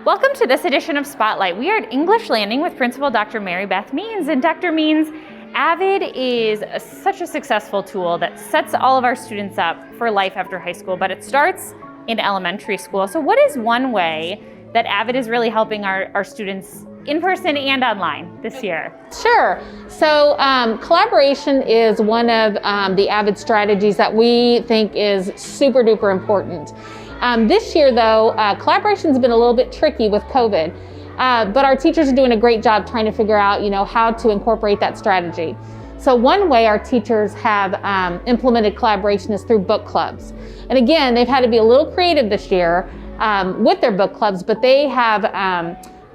Welcome to this edition of Spotlight. We are at English Landing with Principal Dr. Mary Beth Means. And Dr. Means, AVID is such a successful tool that sets all of our students up for life after high school, but it starts in elementary school. So what is one way that AVID is really helping our students in person and online this year? Sure. So collaboration is one of the AVID strategies that we think is super duper important. This year though, collaboration's been a little bit tricky with COVID, but our teachers are doing a great job trying to figure out, how to incorporate that strategy. So one way our teachers have implemented collaboration is through book clubs. And again, they've had to be a little creative this year with their book clubs, but they have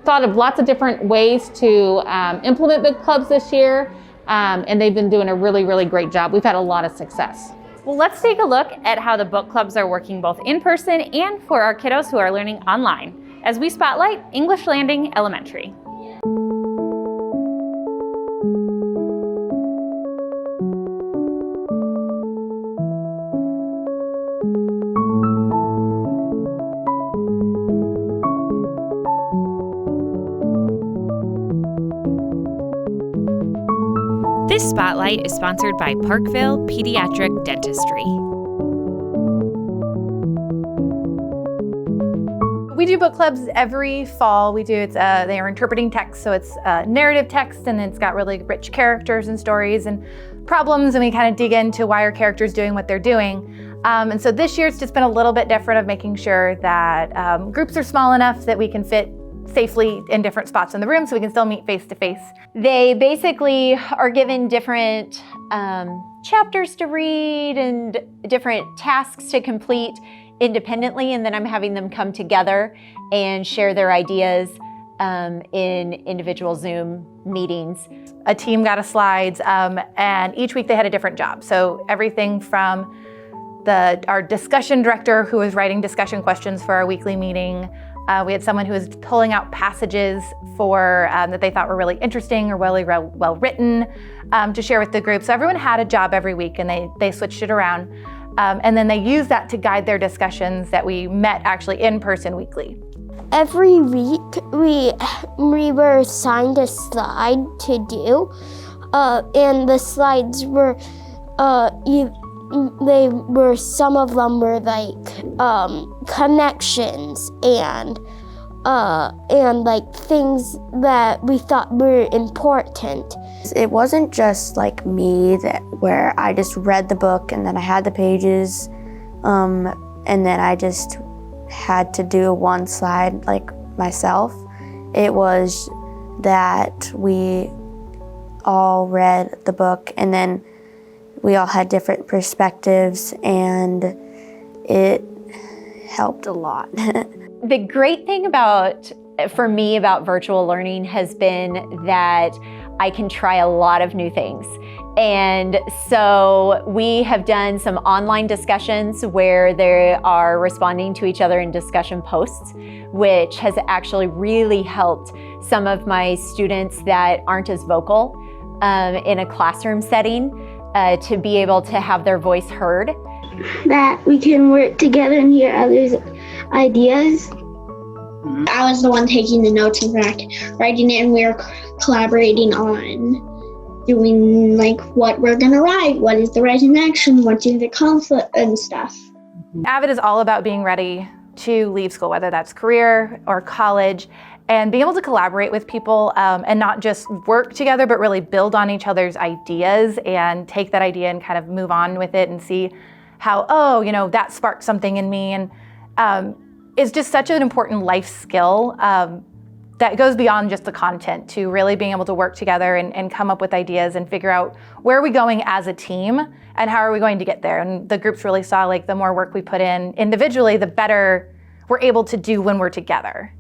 thought of lots of different ways to implement book clubs this year, and they've been doing a really, really great job. We've had a lot of success. Well, let's take a look at how the book clubs are working both in person and for our kiddos who are learning online as we spotlight English Landing Elementary. This spotlight is sponsored by Parkville Pediatric Dentistry. We do book clubs every fall. They are interpreting text, so it's narrative text, and it's got really rich characters and stories and problems, and we kind of dig into why our characters doing what they're doing. And so this year it's just been a little bit different of making sure that groups are small enough that we can fit safely in different spots in the room so we can still meet face to face. They basically are given different chapters to read and different tasks to complete independently, and then I'm having them come together and share their ideas in individual Zoom meetings. A team got a slides, and each week they had a different job. So everything from our discussion director who was writing discussion questions for our weekly meeting. We had someone who was pulling out passages for that they thought were really interesting or well written to share with the group. So everyone had a job every week, and they switched it around. And then they used that to guide their discussions that we met actually in person weekly. Every week we were assigned a slide to do, and the slides were some of them were like connections and like things that we thought were important. It wasn't just like me where I just read the book and then I had the pages, and then I just had to do one slide like myself. It was that we all read the book and then we all had different perspectives, and it helped a lot. The great thing for me about virtual learning has been that I can try a lot of new things. And so we have done some online discussions where they are responding to each other in discussion posts, which has actually really helped some of my students that aren't as vocal in a classroom setting to be able to have their voice heard. That we can work together and hear others' ideas. I was the one taking the notes and writing it, and we were collaborating on doing like what we're gonna write, what is the writing action, what is the conflict and stuff. AVID is all about being ready to leave school, whether that's career or college, and being able to collaborate with people and not just work together, but really build on each other's ideas and take that idea and kind of move on with it and see how, that sparked something in me. And it's just such an important life skill that goes beyond just the content to really being able to work together and come up with ideas and figure out where are we going as a team and how are we going to get there. And the groups really saw like the more work we put in individually, the better we're able to do when we're together.